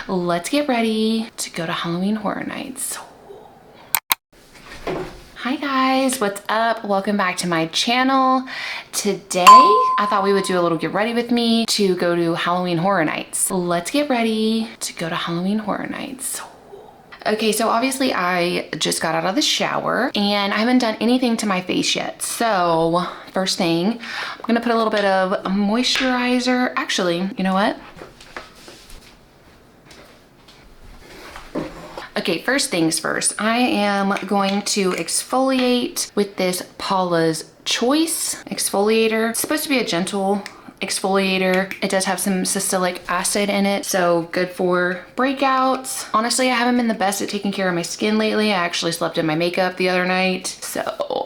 let's get ready to go to Halloween Horror Nights. Hi guys, what's up? Welcome back to my channel. Today, I thought we would do a little get ready with me to go to Halloween Horror Nights. Let's get ready to go to Halloween Horror Nights. Okay, so obviously I just got out of the shower and I haven't done anything to my face yet. So first thing, I'm gonna put a little bit of moisturizer. Actually, you know what? Okay, first things first, I am going to exfoliate with this Paula's Choice exfoliator. It's supposed to be a gentle exfoliator. It does have some salicylic acid in it, so good for breakouts. Honestly, I haven't been the best at taking care of my skin lately. I actually slept in my makeup the other night, so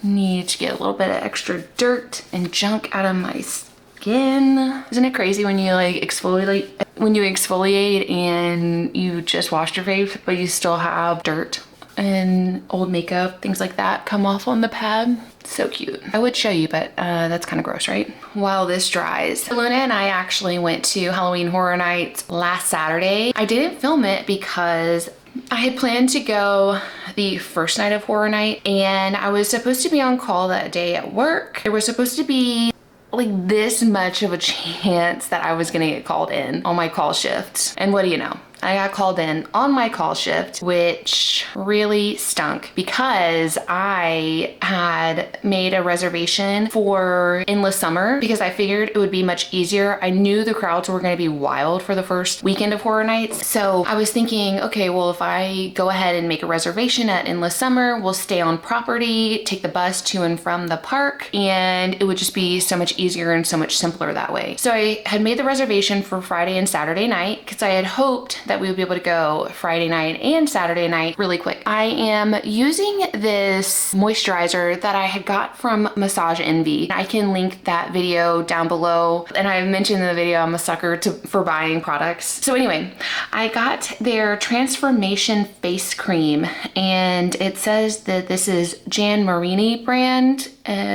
need to get a little bit of extra dirt and junk out of my skin. Isn't it crazy when you like exfoliate and you just washed your face, but you still have dirt and old makeup, things like that come off on the pad? So cute. I would show you, but that's kind of gross, right? While this dries, Luna and I actually went to Halloween Horror Nights last Saturday. I didn't film it because I had planned to go the first night of Horror Night and I was supposed to be on call that day at work. There was supposed to be like this much of a chance that I was gonna get called in on my call shift. And what do you know? I got called in on my call shift, which really stunk because I had made a reservation for Endless Summer because I figured it would be much easier. I knew the crowds were going to be wild for the first weekend of Horror Nights. So I was thinking, okay, well, if I go ahead and make a reservation at Endless Summer, we'll stay on property, take the bus to and from the park, and it would just be so much easier and so much simpler that way. So I had made the reservation for Friday and Saturday night because I had hoped that we would be able to go Friday night and Saturday night really quick. I am using this moisturizer that I had got from Massage Envy. I can link that video down below. And I mentioned in the video, I'm a sucker for buying products. So anyway, I got their Transformation Face Cream and it says that this is Jan Marini brand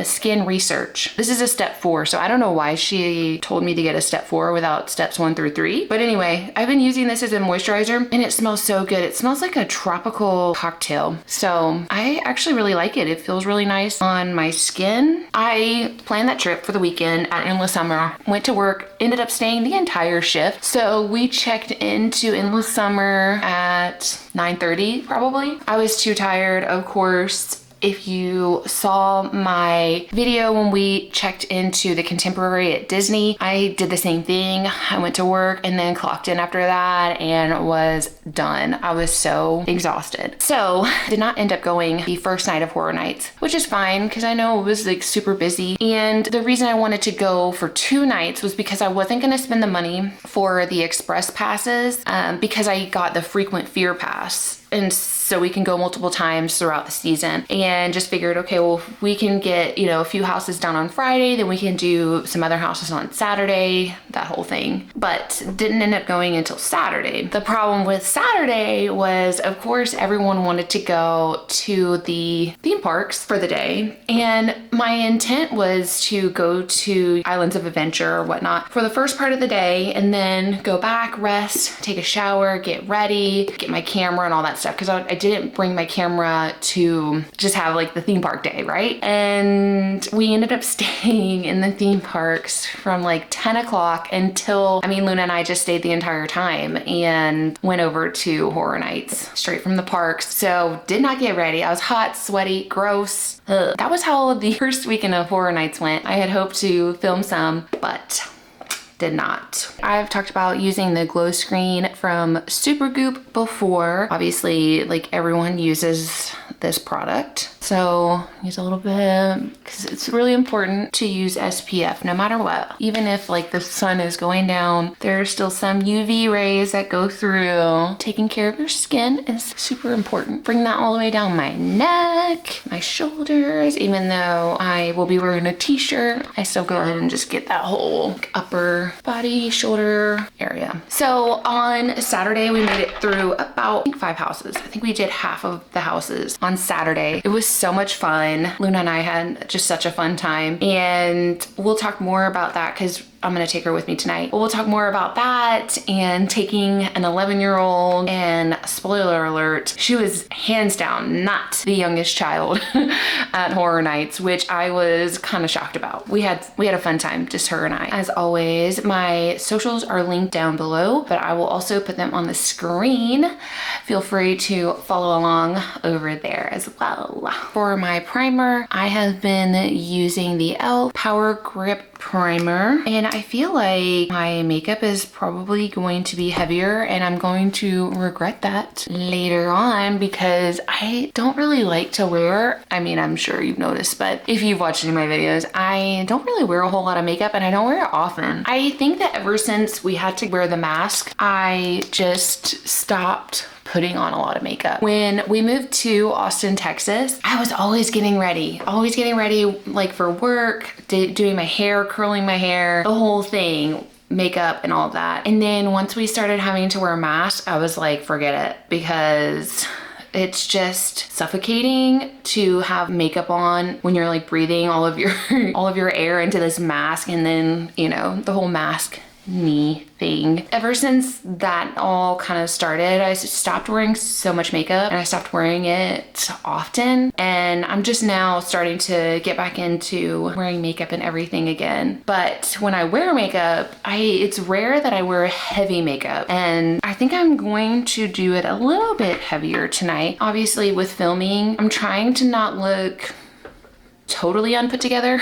Skin Research. This is a step 4, so I don't know why she told me to get a step 4 without steps 1 through 3. But anyway, I've been using this as a moisturizer and it smells so good. It smells like a tropical cocktail. So I actually really like it. It feels really nice on my skin. I planned that trip for the weekend at Endless Summer, went to work, ended up staying the entire shift. So we checked into Endless Summer at 9:30 probably. I was too tired, of course. If you saw my video when we checked into the Contemporary at Disney, I did the same thing. I went to work and then clocked in after that and was done. I was so exhausted. So did not end up going the first night of Horror Nights, which is fine because I know it was like super busy. And the reason I wanted to go for 2 nights was because I wasn't going to spend the money for the express passes because I got the frequent fear pass. And so we can go multiple times throughout the season, and just figured, okay, well, if we can get, you know, a few houses done on Friday, then we can do some other houses on Saturday, that whole thing. But didn't end up going until Saturday. The problem with Saturday was, of course, everyone wanted to go to the theme parks for the day. And my intent was to go to Islands of Adventure or whatnot for the first part of the day and then go back, rest, take a shower, get ready, get my camera and all that stuff, because I didn't bring my camera to just have like the theme park day, right? And we ended up staying in the theme parks from like 10 o'clock until, I mean, Luna and I just stayed the entire time and went over to Horror Nights straight from the parks. So did not get ready. I was hot, sweaty, gross. Ugh. That was how the first weekend of Horror Nights went. I had hoped to film some, but did not. I've talked about using the glow screen from Supergoop before. Obviously, like everyone uses this product. So use a little bit because it's really important to use SPF no matter what. Even if like the sun is going down, there are still some UV rays that go through. Taking care of your skin is super important. Bring that all the way down my neck, my shoulders. Even though I will be wearing a t-shirt, I still go ahead and just get that whole upper body, shoulder area. So on Saturday, we made it through about, I think, 5 houses. I think we did half of the houses on Saturday. It was so much fun. Luna and I had just such a fun time, and we'll talk more about that because I'm gonna take her with me tonight. But we'll talk more about that and taking an 11-year-old, and spoiler alert, she was hands down not the youngest child at Horror Nights, which I was kind of shocked about. We had a fun time, just her and I. As always, my socials are linked down below, but I will also put them on the screen. Feel free to follow along over there as well. For my primer, I have been using the e.l.f. Power Grip Primer, and I feel like my makeup is probably going to be heavier, and I'm going to regret that later on because I don't really like to wear, I mean, I'm sure you've noticed, but if you've watched any of my videos, I don't really wear a whole lot of makeup, and I don't wear it often. I think that ever since we had to wear the mask, I just stopped putting on a lot of makeup. When we moved to Austin, Texas, I was always getting ready like for work, doing my hair, curling my hair, the whole thing, makeup and all of that. And then once we started having to wear a mask, I was like, forget it, because it's just suffocating to have makeup on when you're like breathing all of your air into this mask, and then, you know, the whole mask me thing. Ever since that all kind of started, I stopped wearing so much makeup, and I stopped wearing it often, and I'm just now starting to get back into wearing makeup and everything again. But when I wear makeup, it's rare that I wear heavy makeup, and I think I'm going to do it a little bit heavier tonight. Obviously with filming, I'm trying to not look totally unput together.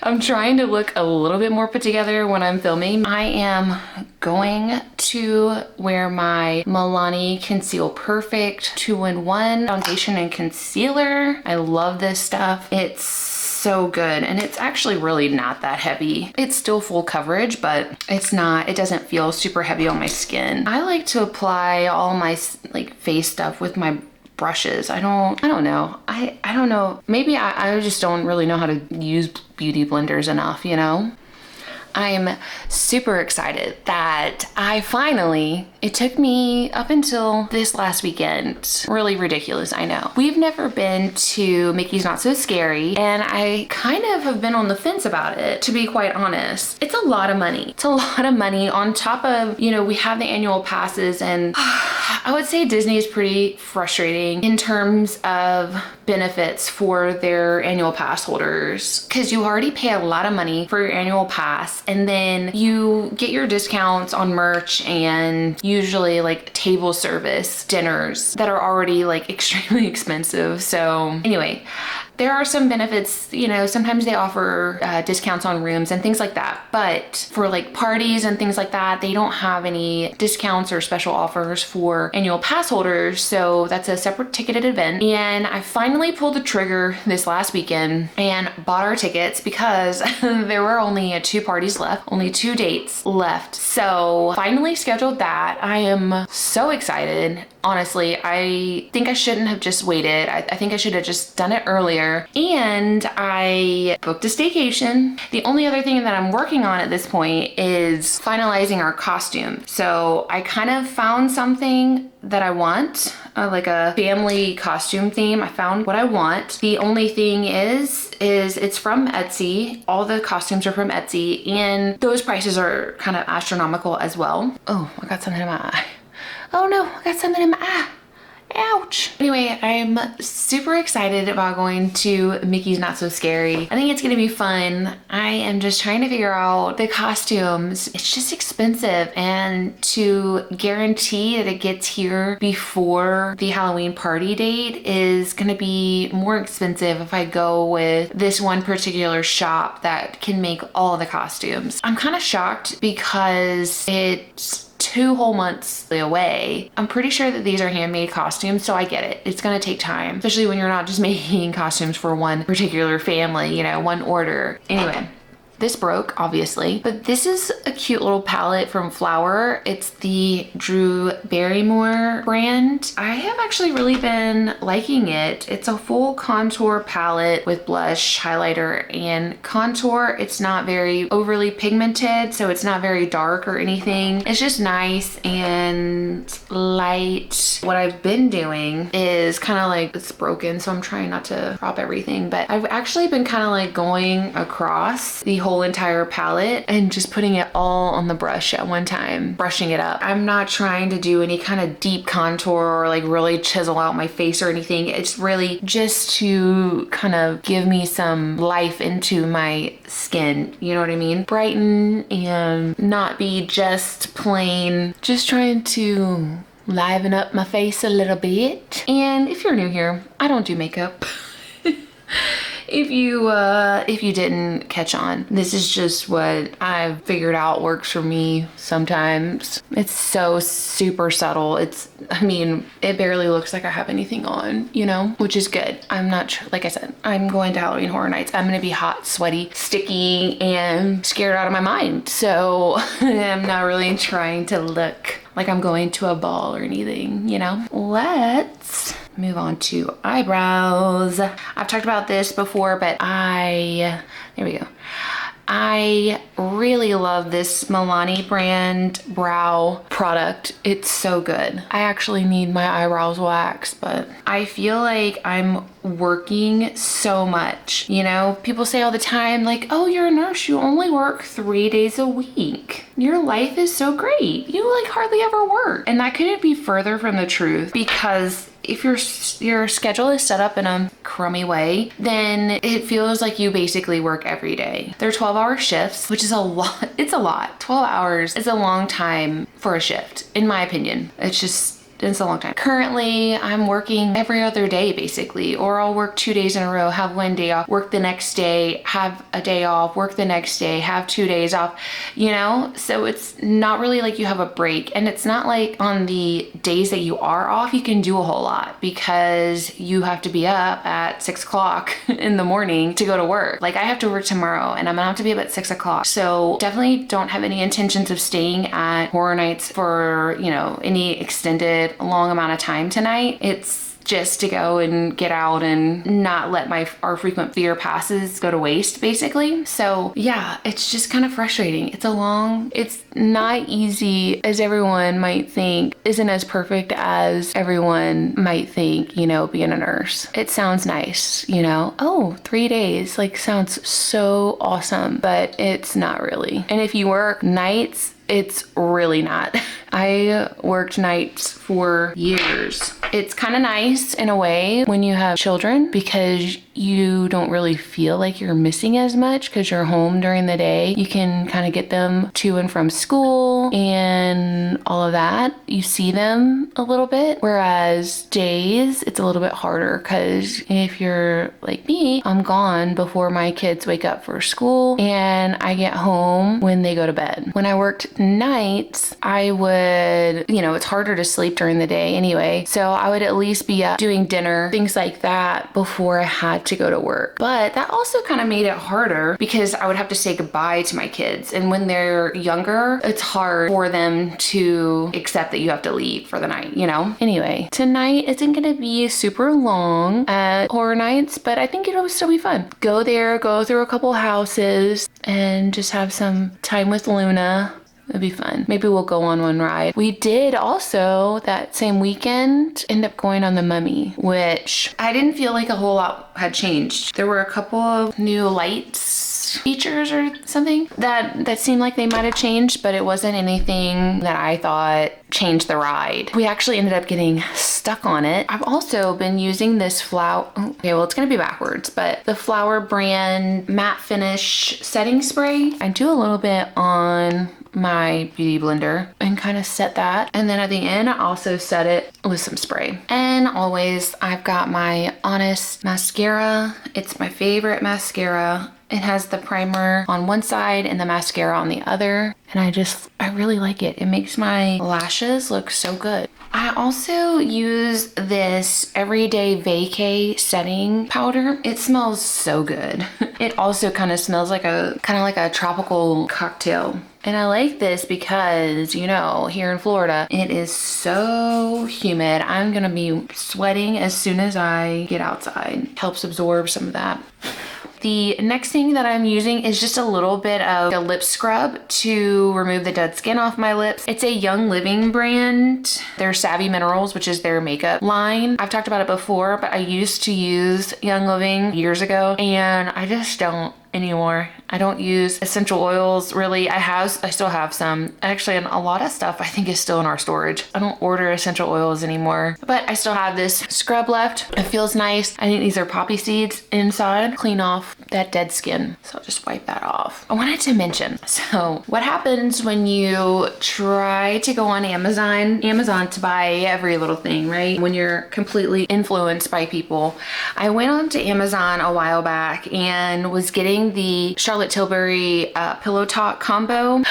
I'm trying to look a little bit more put together when I'm filming. I am going to wear my Milani Conceal Perfect 2-in-1 foundation and concealer. I love this stuff. It's so good, and it's actually really not that heavy. It's still full coverage, but it doesn't feel super heavy on my skin. I like to apply all my like face stuff with my brushes. I don't know. I don't know. Maybe I just don't really know how to use beauty blenders enough, you know? I'm super excited that it took me up until this last weekend. Really ridiculous, I know. We've never been to Mickey's Not So Scary, and I kind of have been on the fence about it, to be quite honest. It's a lot of money. It's a lot of money on top of, you know, we have the annual passes, and I would say Disney is pretty frustrating in terms of benefits for their annual pass holders, because you already pay a lot of money for your annual pass, and then you get your discounts on merch and usually like table service dinners that are already like extremely expensive. So anyway, there are some benefits, you know, sometimes they offer discounts on rooms and things like that, but for like parties and things like that, they don't have any discounts or special offers for annual pass holders. So that's a separate ticketed event. And I finally pulled the trigger this last weekend and bought our tickets because there were only 2 parties left, only 2 dates left. So finally scheduled that. I am so excited. Honestly, I think I shouldn't have just waited. I think I should have just done it earlier. And I booked a staycation. The only other thing that I'm working on at this point is finalizing our costume. So I kind of found something that I want, like a family costume theme. I found what I want. The only thing is it's from Etsy. All the costumes are from Etsy, and those prices are kind of astronomical as well. Oh, I got something in my eye. Oh no, I got something in my eye. Ouch. Anyway, I'm super excited about going to Mickey's Not So Scary. I think it's gonna be fun. I am just trying to figure out the costumes. It's just expensive, and to guarantee that it gets here before the Halloween party date is gonna be more expensive if I go with this one particular shop that can make all the costumes. I'm kind of shocked because it's 2 whole months away. I'm pretty sure that these are handmade costumes, so I get it. It's gonna take time, especially when you're not just making costumes for one particular family, you know, one order. Anyway, this broke, obviously, but this is a cute little palette from Flower. It's the Drew Barrymore brand. I have actually really been liking it. It's a full contour palette with blush, highlighter, and contour. It's not very overly pigmented, so it's not very dark or anything. It's just nice and light. What I've been doing is kind of like, it's broken, so I'm trying not to prop everything, but I've actually been kind of like going across the whole whole entire palette and just putting it all on the brush at one time, brushing it up. I'm not trying to do any kind of deep contour or like really chisel out my face or anything. It's really just to kind of give me some life into my skin, you know what I mean? Brighten and not be just plain, just trying to liven up my face a little bit. And if you're new here, I don't do makeup. If you didn't catch on, this is just what I've figured out works for me sometimes. It's so super subtle. I mean, it barely looks like I have anything on, you know, which is good. I'm not, like I said, I'm going to Halloween Horror Nights. I'm gonna be hot, sweaty, sticky, and scared out of my mind. So I'm not really trying to look like I'm going to a ball or anything, you know? Let's move on to eyebrows. I've talked about this before, but there we go. I really love this Milani brand brow product. It's so good. I actually need my eyebrows waxed, but I feel like I'm working so much. You know, people say all the time, like, oh, you're a nurse, you only work 3 days a week. Your life is so great. You like hardly ever work. And that couldn't be further from the truth, because if your schedule is set up in a crummy way, then it feels like you basically work every day. They're 12-hour shifts, which is a lot. It's a lot. 12 hours is a long time for a shift, in my opinion. It's a long time. Currently, I'm working every other day basically, or I'll work 2 days in a row, have 1 day off, work the next day, have a day off, work the next day, have 2 days off, you know? So it's not really like you have a break. And it's not like on the days that you are off, you can do a whole lot, because you have to be up at 6 o'clock in the morning to go to work. Like I have to work tomorrow and I'm gonna have to be up at 6 o'clock. So definitely don't have any intentions of staying at Horror Nights for, you know, any extended long amount of time tonight. It's just to go and get out and not let our frequent fear passes go to waste, basically. So yeah, it's just kind of frustrating. It's not easy as everyone might think, isn't as perfect as everyone might think, you know, being a nurse. It sounds nice, you know, oh, 3 days, like sounds so awesome, but it's not really. And if you work nights, it's really not. I worked nights for years. It's kind of nice in a way when you have children, because you don't really feel like you're missing as much because you're home during the day. You can kind of get them to and from school and all of that. You see them a little bit, whereas days, it's a little bit harder, because if you're like me, I'm gone before my kids wake up for school and I get home when they go to bed. When I worked nights, I would, you know, it's harder to sleep during the day anyway, so I would at least be up doing dinner, things like that, before I had to go to work. But that also kind of made it harder, because I would have to say goodbye to my kids, and when they're younger, it's hard for them to accept that you have to leave for the night, you know? Anyway, tonight isn't gonna be super long at Horror Nights, but I think it'll still be fun. Go there, go through a couple houses, and just have some time with Luna. It'd be fun. Maybe we'll go on one ride. We did also, that same weekend, end up going on the Mummy, which I didn't feel like a whole lot had changed. There were a couple of new lights features or something that seemed like they might have changed, but it wasn't anything that I thought changed the ride. We actually ended up getting stuck on it. I've also been using this okay, well, it's gonna be backwards, but the Flower brand matte finish setting spray. I do a little bit on my beauty blender and kind of set that, and then at the end I also set it with some spray. And always I've got my Honest mascara. It's my favorite mascara. It has the primer on one side and the mascara on the other, and I really like it. It makes my lashes look so good. I also use this Everyday Vacay setting powder. It smells so good. It also kind of smells like a tropical cocktail. And I like this because, you know, here in Florida, it is so humid. I'm gonna be sweating as soon as I get outside. Helps absorb some of that. The next thing that I'm using is just a little bit of a lip scrub to remove the dead skin off my lips. It's a Young Living brand. They're Savvy Minerals, which is their makeup line. I've talked about it before, but I used to use Young Living years ago, and I just don't anymore. I don't use essential oils really. I still have some. Actually, a lot of stuff I think is still in our storage. I don't order essential oils anymore, but I still have this scrub left. It feels nice. I think these are poppy seeds inside. Clean off that dead skin. So I'll just wipe that off. I wanted to mention, so what happens when you try to go on Amazon to buy every little thing, right? When you're completely influenced by people. I went on to Amazon a while back and was getting the Charlotte Tilbury pillow talk combo,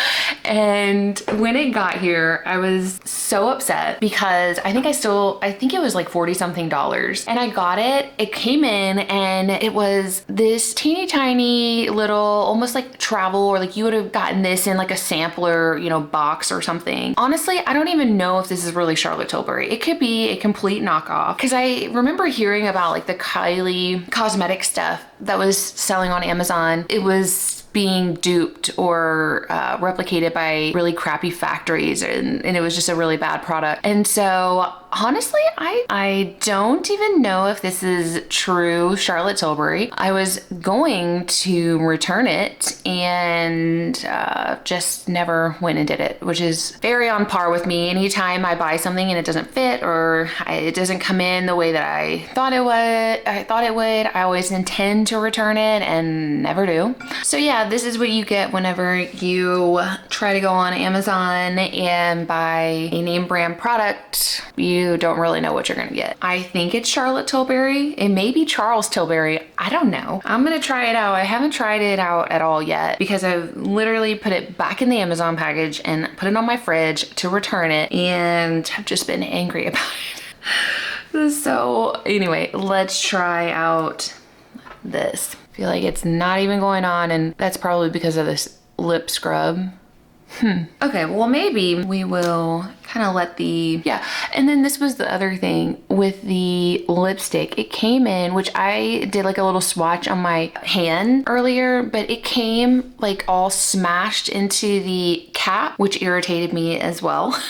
and when it got here I was so upset because I think it was like 40 something dollars, and I got it. It came in and it was this teeny tiny little, almost like travel, or like you would have gotten this in like a sampler, you know, box or something. Honestly, I don't even know if this is really Charlotte Tilbury. It could be a complete knockoff, because I remember hearing about like the Kylie cosmetic stuff that was selling on Amazon. It was being duped or replicated by really crappy factories, and it was just a really bad product. And so honestly, I don't even know if this is true Charlotte Tilbury. I was going to return it and just never went and did it, which is very on par with me. Anytime I buy something and it doesn't fit, or it doesn't come in the way that I thought it would, I always intend to return it and never do. So yeah, this is what you get whenever you try to go on Amazon and buy a name brand product. You don't really know what you're gonna get. I think it's Charlotte Tilbury. It may be Charles Tilbury. I don't know. I'm gonna try it out. I haven't tried it out at all yet because I've literally put it back in the Amazon package and put it on my fridge to return it, and I've just been angry about it. So anyway, let's try out this. I feel like it's not even going on, and that's probably because of this lip scrub. Okay, well maybe we will kind of let yeah. And then this was the other thing with the lipstick. It came in, which I did like a little swatch on my hand earlier, but it came like all smashed into the cap, which irritated me as well.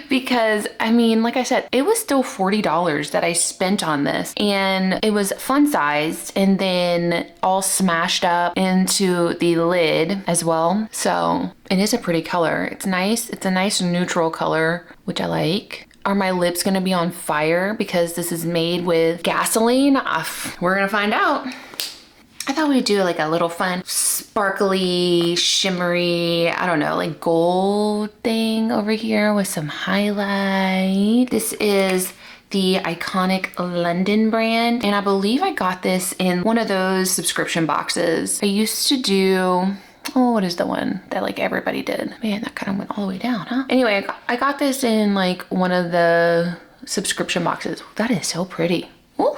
Because I mean, like I said, it was still $40 that I spent on this, and it was fun sized and then all smashed up into the lid as well. So it is a pretty color. It's nice. It's a nice neutral color, which I like. Are my lips gonna be on fire because this is made with gasoline? We're gonna find out. I thought we'd do like a little fun, sparkly, shimmery, I don't know, like gold thing over here with some highlight. This is the iconic London brand, and I believe I got this in one of those subscription boxes. I used to do, oh, what is the one that like everybody did? Man, that kind of went all the way down, huh? Anyway, I got this in like one of the subscription boxes. That is so pretty. Ooh.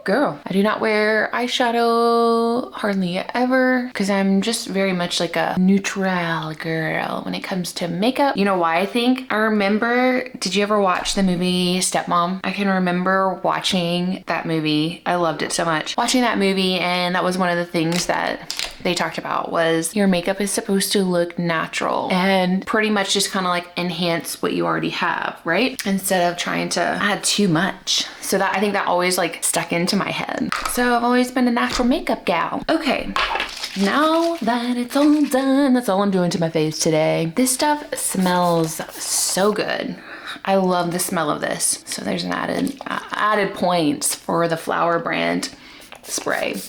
Girl, I do not wear eyeshadow hardly ever because I'm just very much like a neutral girl when it comes to makeup. You know why I think? I remember, did you ever watch the movie Stepmom? I can remember watching that movie. I loved it so much. Watching that movie, and that was one of the things that they talked about was your makeup is supposed to look natural and pretty much just kind of like enhance what you already have, right? Instead of trying to add too much. So that, I think that always like stuck into my head. So I've always been a natural makeup gal. Okay, now that it's all done, that's all I'm doing to my face today. This stuff smells so good. I love the smell of this. So there's an added points for the Flower brand spray.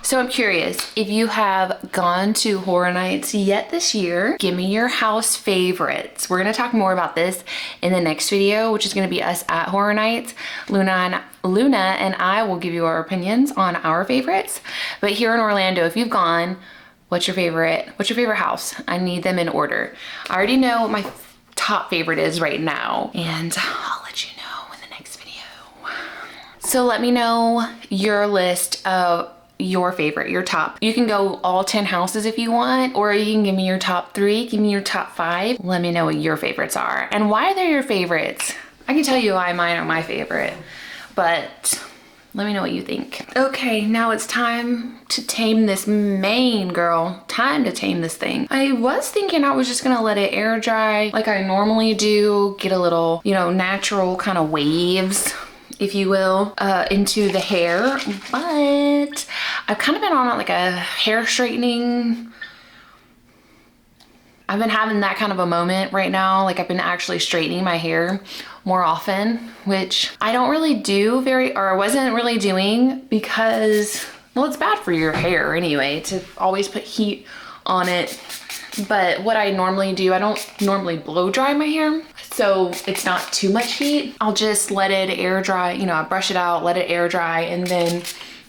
So I'm curious, if you have gone to Horror Nights yet this year, give me your house favorites. We're gonna talk more about this in the next video, which is gonna be us at Horror Nights. Luna and I will give you our opinions on our favorites. But here in Orlando, if you've gone, what's your favorite house? I need them in order. I already know what my top favorite is right now, and I'll let you know in the next video. So let me know your list of your favorite, your top. You can go all 10 houses if you want, or you can give me your top 3, give me your top 5. Let me know what your favorites are and why they're your favorites. I can tell you why mine are my favorite, but let me know what you think. Okay, now it's time to tame this mane, girl. Time to tame this thing. I was thinking I was just gonna let it air dry like I normally do, get a little, you know, natural kind of waves if you will, into the hair. But I've kind of been on like a hair straightening. I've been having that kind of a moment right now. Like I've been actually straightening my hair more often, which I don't really do or I wasn't really doing because, well, it's bad for your hair anyway to always put heat on it. But what I normally do, I don't normally blow dry my hair, so it's not too much heat. I'll just let it air dry, you know, I brush it out, let it air dry, and then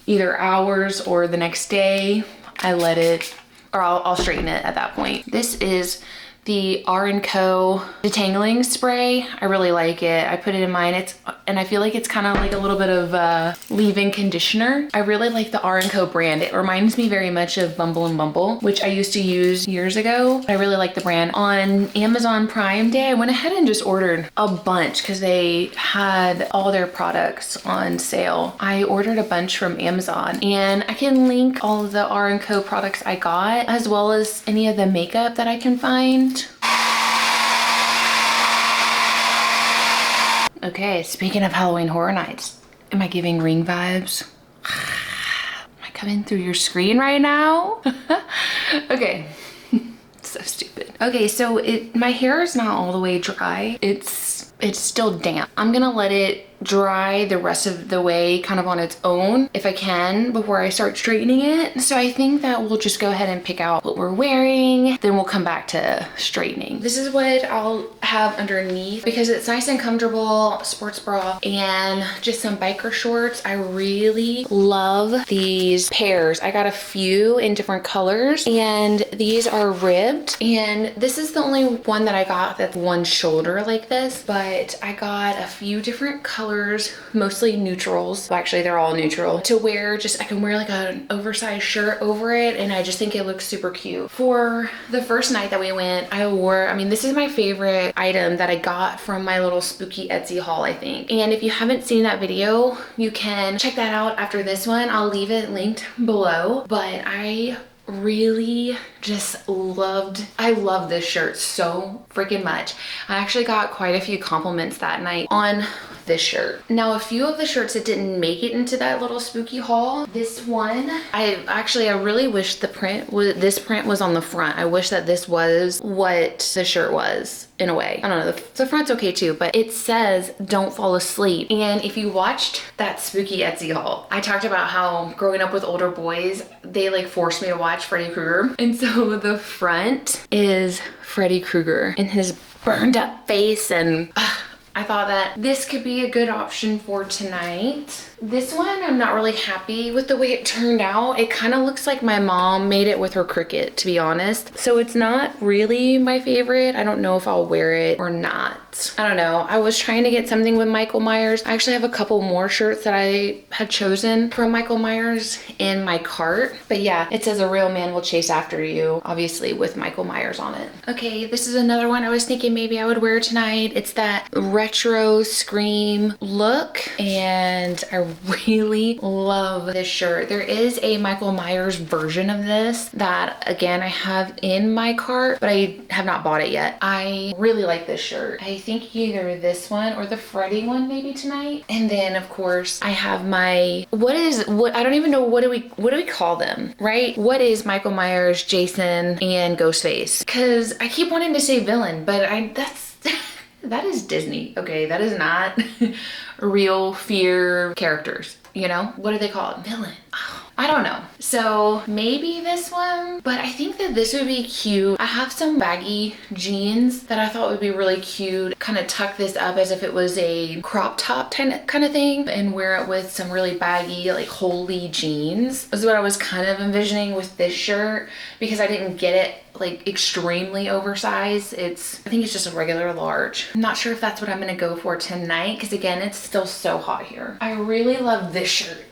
either hours or the next day, I let it, or I'll straighten it at that point. This is the R&Co detangling spray. I really like it. I put it in mine. And I feel like it's kind of like a little bit of leave-in conditioner. I really like the R&Co brand. It reminds me very much of Bumble and Bumble, which I used to use years ago. I really like the brand. On Amazon Prime Day, I went ahead and just ordered a bunch because they had all their products on sale. I ordered a bunch from Amazon, and I can link all of the R&Co products I got, as well as any of the makeup that I can find. Okay, speaking of Halloween Horror Nights, am I giving Ring vibes? Am I coming through your screen right now? Okay, so stupid. Okay, so my hair is not all the way dry. It's still damp. I'm gonna let it dry the rest of the way kind of on its own if I can before I start straightening it. So I think that we'll just go ahead and pick out what we're wearing, then we'll come back to straightening. This is what I'll have underneath because it's nice and comfortable, sports bra and just some biker shorts. I really love these pairs. I got a few in different colors and these are ribbed, and this is the only one that I got that's one shoulder like this, but I got a few different colors, mostly neutrals. Well, actually they're all neutral to wear. Just I can wear like an oversized shirt over it, and I just think it looks super cute. For the first night that we went, I mean, this is my favorite item that I got from my little spooky Etsy haul, I think. And if you haven't seen that video, you can check that out after this one. I'll leave it linked below, but I really just I love this shirt so freaking much. I actually got quite a few compliments that night on this shirt. Now, a few of the shirts that didn't make it into that little spooky haul, this one, I really wish this print was on the front. I wish that this was what the shirt was in a way. I don't know, the front's okay too, but it says don't fall asleep. And if you watched that spooky Etsy haul, I talked about how growing up with older boys, they like forced me to watch Freddy Krueger. And so the front is Freddy Krueger in his burned up face, and I thought that this could be a good option for tonight. This one, I'm not really happy with the way it turned out. It kind of looks like my mom made it with her Cricut, to be honest. So it's not really my favorite. I don't know if I'll wear it or not. I don't know. I was trying to get something with Michael Myers. I actually have a couple more shirts that I had chosen from Michael Myers in my cart. But yeah, it says a real man will chase after you, obviously with Michael Myers on it. Okay, this is another one I was thinking maybe I would wear tonight. It's that retro Scream look, and I really love this shirt. There is a Michael Myers version of this that, again, I have in my cart, but I have not bought it yet. I really like this shirt. I think either this one or the Freddy one maybe tonight. And then of course I have my, I don't even know, what do we call them, right? What is Michael Myers, Jason, and Ghostface? Because I keep wanting to say villain, but that is Disney. Okay, that is not real fear characters, you know? What are they called? Villain. Oh, I don't know. So maybe this one, but I think that this would be cute. I have some baggy jeans that I thought would be really cute. Kind of tuck this up as if it was a crop top kind of thing and wear it with some really baggy, like holy jeans. This is what I was kind of envisioning with this shirt, because I didn't get it like extremely oversized. I think it's just a regular large. I'm not sure if that's what I'm gonna go for tonight, because again, it's still so hot here. I really love this shirt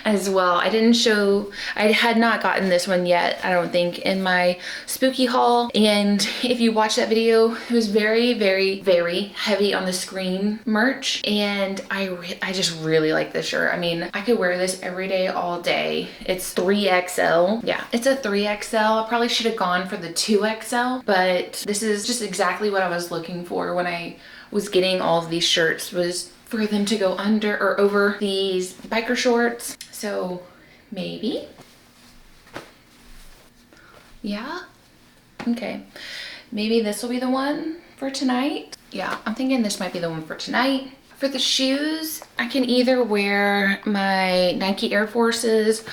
as well. I had not gotten this one yet, I don't think, in my spooky haul. And if you watch that video, it was very, very, very heavy on the Scream merch. And I just really like this shirt. I mean, I could wear this every day, all day. It's 3XL. Yeah, it's a 3XL. I probably should have gone for the 2XL, but this is just exactly what I was looking for when I was getting all of these shirts, was for them to go under or over these biker shorts. So maybe, yeah, okay. Maybe this will be the one for tonight. Yeah, I'm thinking this might be the one for tonight. For the shoes, I can either wear my Nike Air Forces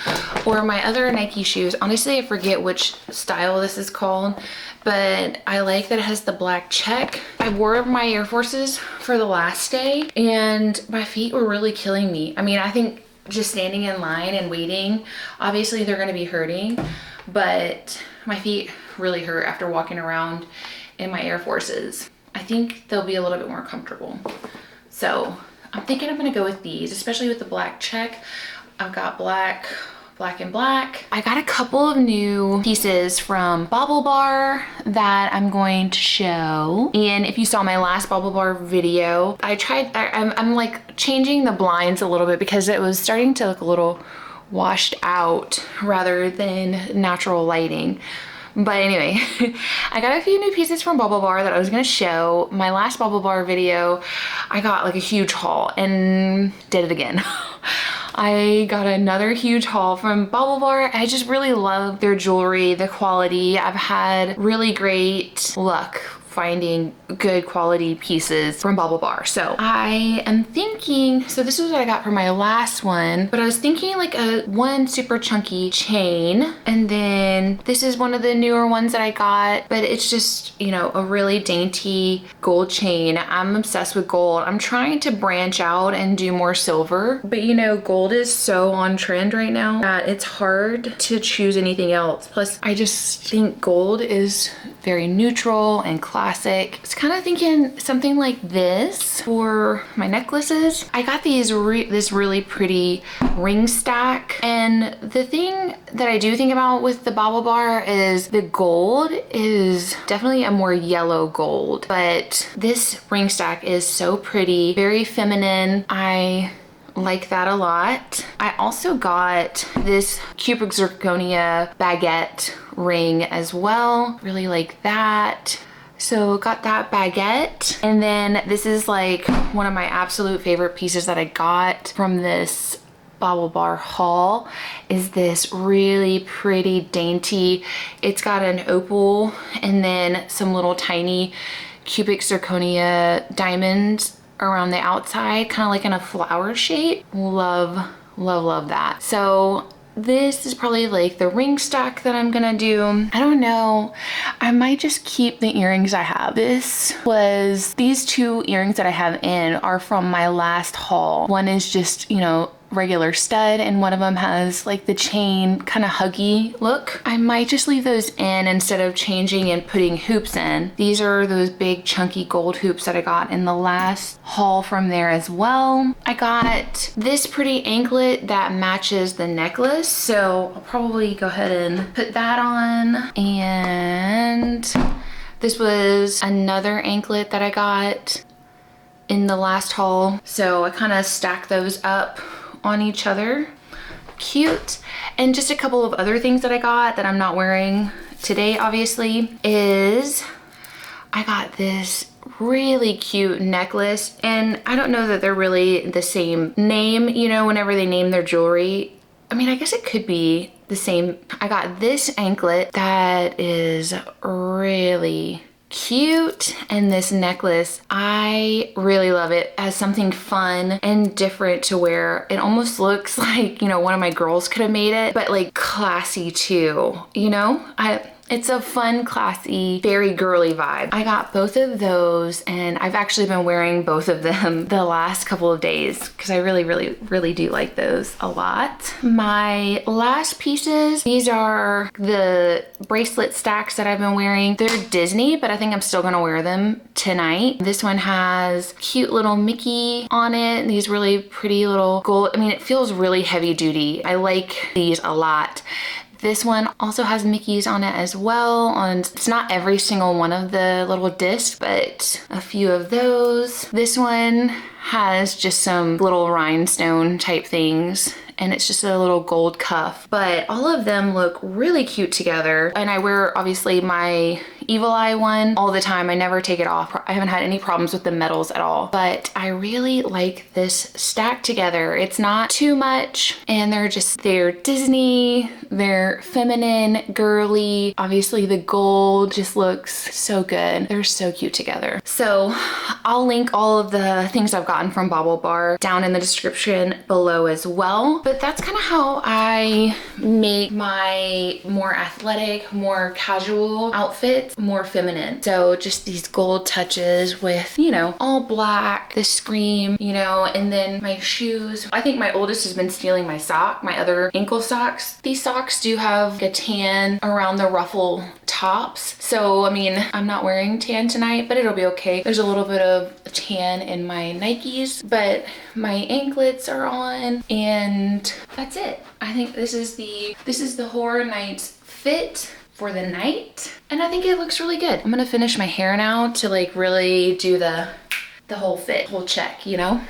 or my other Nike shoes. Honestly, I forget which style this is called, but I like that it has the black check. I wore my Air Forces for the last day and my feet were really killing me. I mean, I think just standing in line and waiting, obviously they're gonna be hurting, but my feet really hurt after walking around in my Air Forces. I think they'll be a little bit more comfortable. So I'm thinking I'm gonna go with these, especially with the black check. I've got black, black and black. I got a couple of new pieces from Baublebar that I'm going to show. And if you saw my last Baublebar video, I'm like changing the blinds a little bit because it was starting to look a little washed out rather than natural lighting. But anyway, I got a few new pieces from Baublebar that I was gonna show. My last Baublebar video, I got like a huge haul and did it again. I got another huge haul from Baublebar. I just really love their jewelry, the quality. I've had really great luck finding good quality pieces from Baublebar. So I am thinking, so this is what I got for my last one, but I was thinking like one super chunky chain, and then this is one of the newer ones that I got, but it's just, you know, a really dainty gold chain. I'm obsessed with gold. I'm trying to branch out and do more silver, but you know, gold is so on trend right now that it's hard to choose anything else. Plus, I just think gold is very neutral and classic. It's kind of thinking something like this for my necklaces. I got these this really pretty ring stack, and the thing that I do think about with the Baublebar is the gold is definitely a more yellow gold, but this ring stack is so pretty, very feminine. I like that a lot. I also got this cubic zirconia baguette ring as well. Really like that. So got that baguette. And then this is like one of my absolute favorite pieces that I got from this Baublebar haul is this really pretty dainty. It's got an opal and then some little tiny cubic zirconia diamonds around the outside, kind of like in a flower shape. Love, love, love that. So this is probably like the ring stack that I'm gonna do. I don't know. I might just keep the earrings I have. These two earrings that I have in are from my last haul. One is just, you know, regular stud, and one of them has like the chain kind of huggy look. I might just leave those in instead of changing and putting hoops in. These are those big chunky gold hoops that I got in the last haul from there as well. I got this pretty anklet that matches the necklace, so I'll probably go ahead and put that on. And this was another anklet that I got in the last haul, so I kind of stacked those up on each other. Cute. And just a couple of other things that I got that I'm not wearing today, obviously, is I got this really cute necklace, and I don't know that they're really the same name, you know, whenever they name their jewelry. I mean, I guess it could be the same. I got this anklet that is really cute, and this necklace, I really love it as something fun and different to wear. It almost looks like, you know, one of my girls could have made it, but like classy too, you know? It's a fun, classy, very girly vibe. I got both of those, and I've actually been wearing both of them the last couple of days because I really, really, really do like those a lot. My last pieces, these are the bracelet stacks that I've been wearing. They're Disney, but I think I'm still gonna wear them tonight. This one has cute little Mickey on it. These really pretty little gold, I mean, it feels really heavy duty. I like these a lot. This one also has Mickeys on it as well. It's not every single one of the little discs, but a few of those. This one has just some little rhinestone type things, and it's just a little gold cuff. But all of them look really cute together. And I wear, obviously, my Evil Eye one all the time. I never take it off. I haven't had any problems with the metals at all, but I really like this stacked together. It's not too much, and they're Disney, they're feminine, girly. Obviously the gold just looks so good. They're so cute together. So I'll link all of the things I've gotten from Baublebar down in the description below as well. But that's kind of how I make my more athletic, more casual outfits more feminine. So just these gold touches with, you know, all black, the scream, you know, and then my shoes. I think my oldest has been stealing my sock, my other ankle socks. These socks do have a tan around the ruffle tops. So, I mean, I'm not wearing tan tonight, but it'll be okay. There's a little bit of tan in my Nikes, but my anklets are on, and that's it. I think this is the Horror Nights fit for the night, and I think it looks really good. I'm gonna finish my hair now to like really do the whole fit, whole check, you know?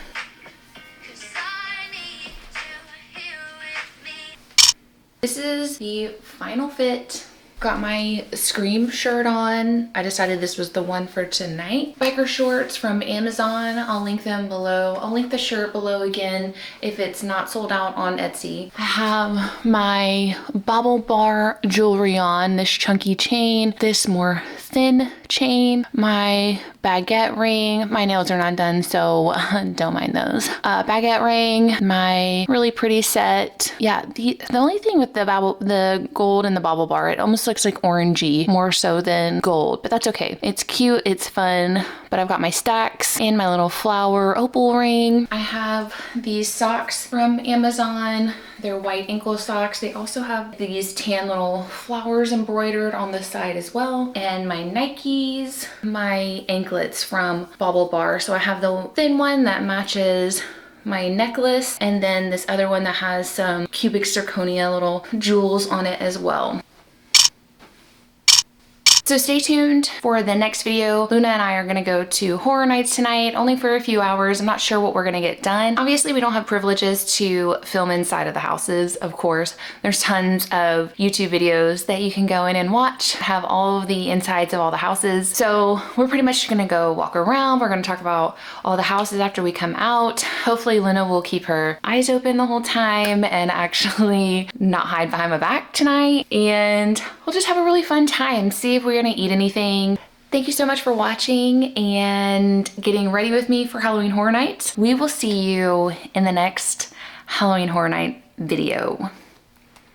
This is the final fit. Got my Scream shirt on. I decided this was the one for tonight. Biker shorts from Amazon. I'll link them below. I'll link the shirt below again if it's not sold out on Etsy. I have my Baublebar jewelry on, this chunky chain, this more thin chain, my baguette ring. My nails are not done, so don't mind those. Baguette ring, my really pretty set. Yeah, the only thing with the gold and the Baublebar, it almost looks like orangey more so than gold, but that's okay. It's cute, it's fun. But I've got my stacks and my little flower opal ring. I have these socks from Amazon. They're white ankle socks. They also have these tan little flowers embroidered on the side as well. And my Nikes, my anklets from Baublebar. So I have the thin one that matches my necklace, and then this other one that has some cubic zirconia little jewels on it as well. So stay tuned for the next video. Luna and I are gonna go to Horror Nights tonight, only for a few hours. I'm not sure what we're gonna get done. Obviously, we don't have privileges to film inside of the houses, of course. There's tons of YouTube videos that you can go in and watch, have all of the insides of all the houses. So we're pretty much gonna go walk around. We're gonna talk about all the houses after we come out. Hopefully Luna will keep her eyes open the whole time and actually not hide behind my back tonight. And we'll just have a really fun time. See if we're gonna eat anything. Thank you so much for watching and getting ready with me for Halloween Horror Nights. We will see you in the next Halloween Horror Night video.